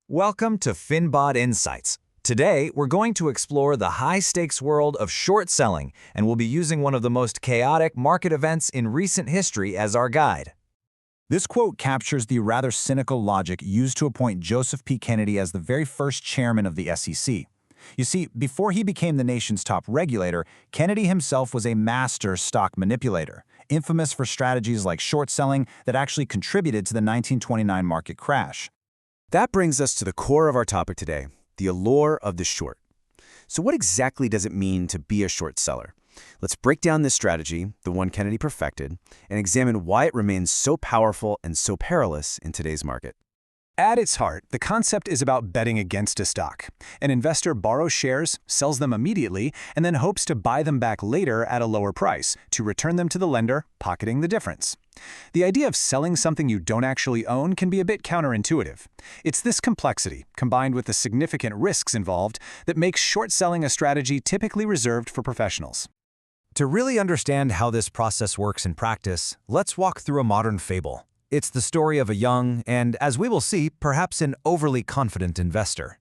Welcome to FinBot Insights. Today, we're going to explore the high-stakes world of short selling, and we'll be using one of the most chaotic market events in recent history as our guide. This quote captures the rather cynical logic used to appoint Joseph P. Kennedy as the very first chairman of the SEC. You see, before he became the nation's top regulator, Kennedy himself was a master stock manipulator, infamous for strategies like short selling that actually contributed to the 1929 market crash. That brings us to the core of our topic today, the allure of the short. So what exactly does it mean to be a short seller? Let's break down this strategy, the one Kennedy perfected, and examine why it remains so powerful and so perilous in today's market. At its heart, the concept is about betting against a stock. An investor borrows shares, sells them immediately, and then hopes to buy them back later at a lower price to return them to the lender, pocketing the difference. The idea of selling something you don't actually own can be a bit counterintuitive. It's this complexity, combined with the significant risks involved, that makes short selling a strategy typically reserved for professionals. To really understand how this process works in practice, let's walk through a modern fable. It's the story of a young and, as we will see, perhaps an overly confident investor.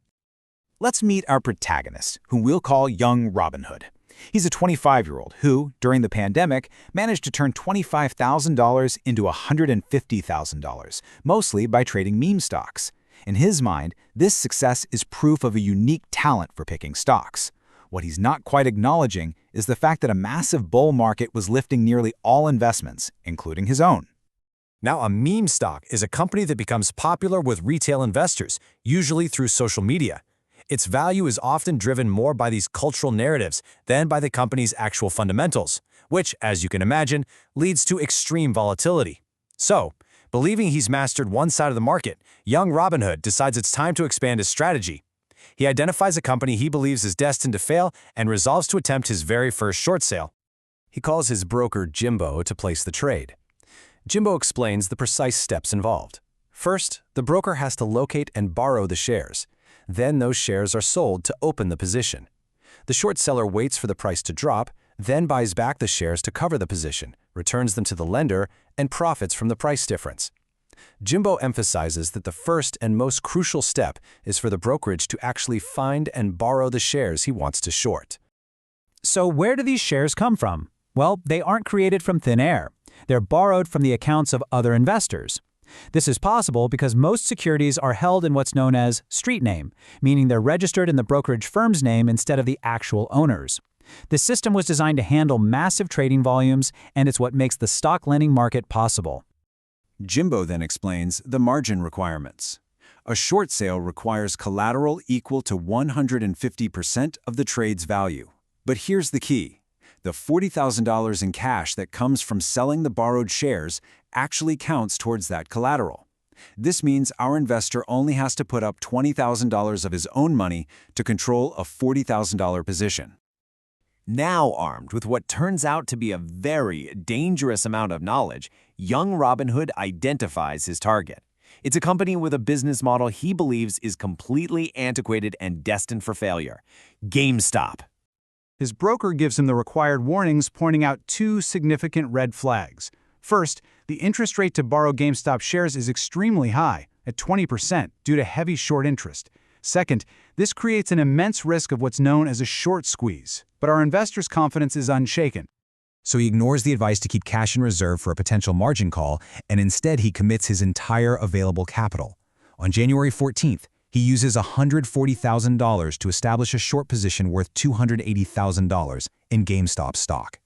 Let's meet our protagonist, whom we'll call young Robinhood. He's a 25-year-old who, during the pandemic, managed to turn $25,000 into $150,000, mostly by trading meme stocks. In his mind, this success is proof of a unique talent for picking stocks. What he's not quite acknowledging is the fact that a massive bull market was lifting nearly all investments, including his own. Now, a meme stock is a company that becomes popular with retail investors, usually through social media. Its value is often driven more by these cultural narratives than by the company's actual fundamentals, which, as you can imagine, leads to extreme volatility. So, believing he's mastered one side of the market, young Robinhood decides it's time to expand his strategy. He identifies a company he believes is destined to fail and resolves to attempt his very first short sale. He calls his broker Jimbo to place the trade. Jimbo explains the precise steps involved. First, the broker has to locate and borrow the shares. Then those shares are sold to open the position. The short seller waits for the price to drop, then buys back the shares to cover the position, returns them to the lender, and profits from the price difference. Jimbo emphasizes that the first and most crucial step is for the brokerage to actually find and borrow the shares he wants to short. So where do these shares come from? Well, they aren't created from thin air. They're borrowed from the accounts of other investors. This is possible because most securities are held in what's known as street name, meaning they're registered in the brokerage firm's name instead of the actual owners. This system was designed to handle massive trading volumes, and it's what makes the stock lending market possible. Jimbo then explains the margin requirements. A short sale requires collateral equal to 150% of the trade's value. But here's the key. The $40,000 in cash that comes from selling the borrowed shares actually counts towards that collateral. This means our investor only has to put up $20,000 of his own money to control a $40,000 position. Now armed with what turns out to be a very dangerous amount of knowledge, young Robinhood identifies his target. It's a company with a business model he believes is completely antiquated and destined for failure: GameStop. His broker gives him the required warnings, pointing out two significant red flags. First, the interest rate to borrow GameStop shares is extremely high, at 20%, due to heavy short interest. Second, this creates an immense risk of what's known as a short squeeze, but our investor's confidence is unshaken. So he ignores the advice to keep cash in reserve for a potential margin call, and instead he commits his entire available capital. On January 14th, he uses $140,000 to establish a short position worth $280,000 in GameStop stock.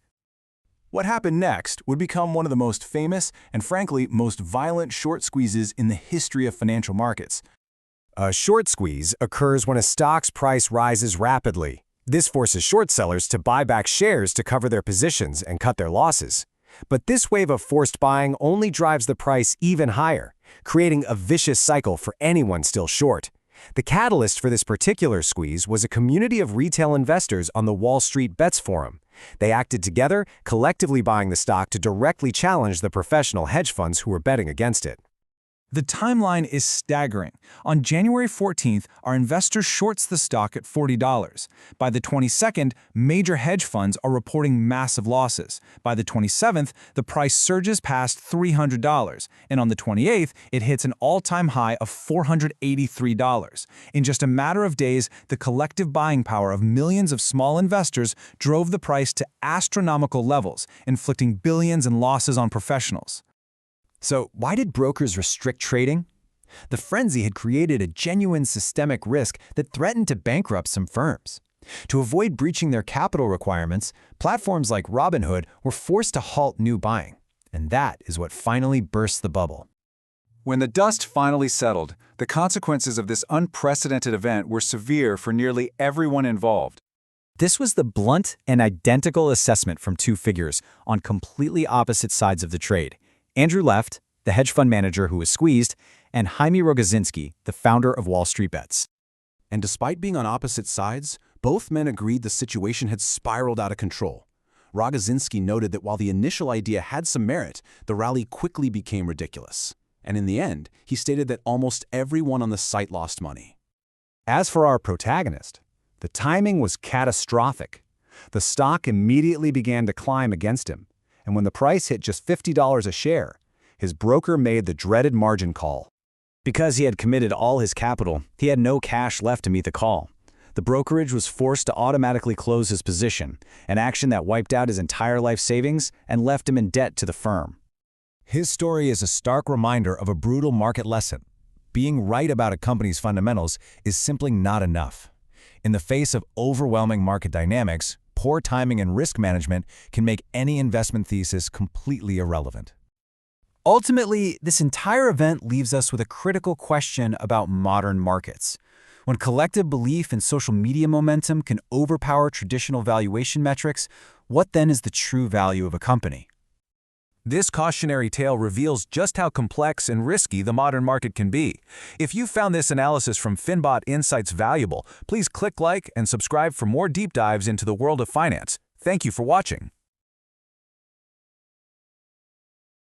What happened next would become one of the most famous and, frankly, most violent short squeezes in the history of financial markets. A short squeeze occurs when a stock's price rises rapidly. This forces short sellers to buy back shares to cover their positions and cut their losses. But this wave of forced buying only drives the price even higher, creating a vicious cycle for anyone still short. The catalyst for this particular squeeze was a community of retail investors on the WallStreetBets forum. They acted together, collectively buying the stock to directly challenge the professional hedge funds who were betting against it. The timeline is staggering. On January 14th, our investor shorts the stock at $40. By the 22nd, major hedge funds are reporting massive losses. By the 27th, the price surges past $300. And on the 28th, it hits an all-time high of $483. In just a matter of days, the collective buying power of millions of small investors drove the price to astronomical levels, inflicting billions in losses on professionals. So why did brokers restrict trading? The frenzy had created a genuine systemic risk that threatened to bankrupt some firms. To avoid breaching their capital requirements, platforms like Robinhood were forced to halt new buying. And that is what finally burst the bubble. When the dust finally settled, the consequences of this unprecedented event were severe for nearly everyone involved. This was the blunt and identical assessment from two figures on completely opposite sides of the trade. Andrew Left, the hedge fund manager who was squeezed, and Jaime Rogozinski, the founder of WallStreetBets. And despite being on opposite sides, both men agreed the situation had spiraled out of control. Rogozinski noted that while the initial idea had some merit, the rally quickly became ridiculous. And in the end, he stated that almost everyone on the site lost money. As for our protagonist, the timing was catastrophic. The stock immediately began to climb against him. And when the price hit just $50 a share, his broker made the dreaded margin call. Because he had committed all his capital, he had no cash left to meet the call. The brokerage was forced to automatically close his position, an action that wiped out his entire life savings and left him in debt to the firm. His story is a stark reminder of a brutal market lesson. Being right about a company's fundamentals is simply not enough. In the face of overwhelming market dynamics, poor timing and risk management can make any investment thesis completely irrelevant. Ultimately, this entire event leaves us with a critical question about modern markets. When collective belief in social media momentum can overpower traditional valuation metrics, what then is the true value of a company? This cautionary tale reveals just how complex and risky the modern market can be. If you found this analysis from Finbot Insights valuable, please click like and subscribe for more deep dives into the world of finance. Thank you for watching.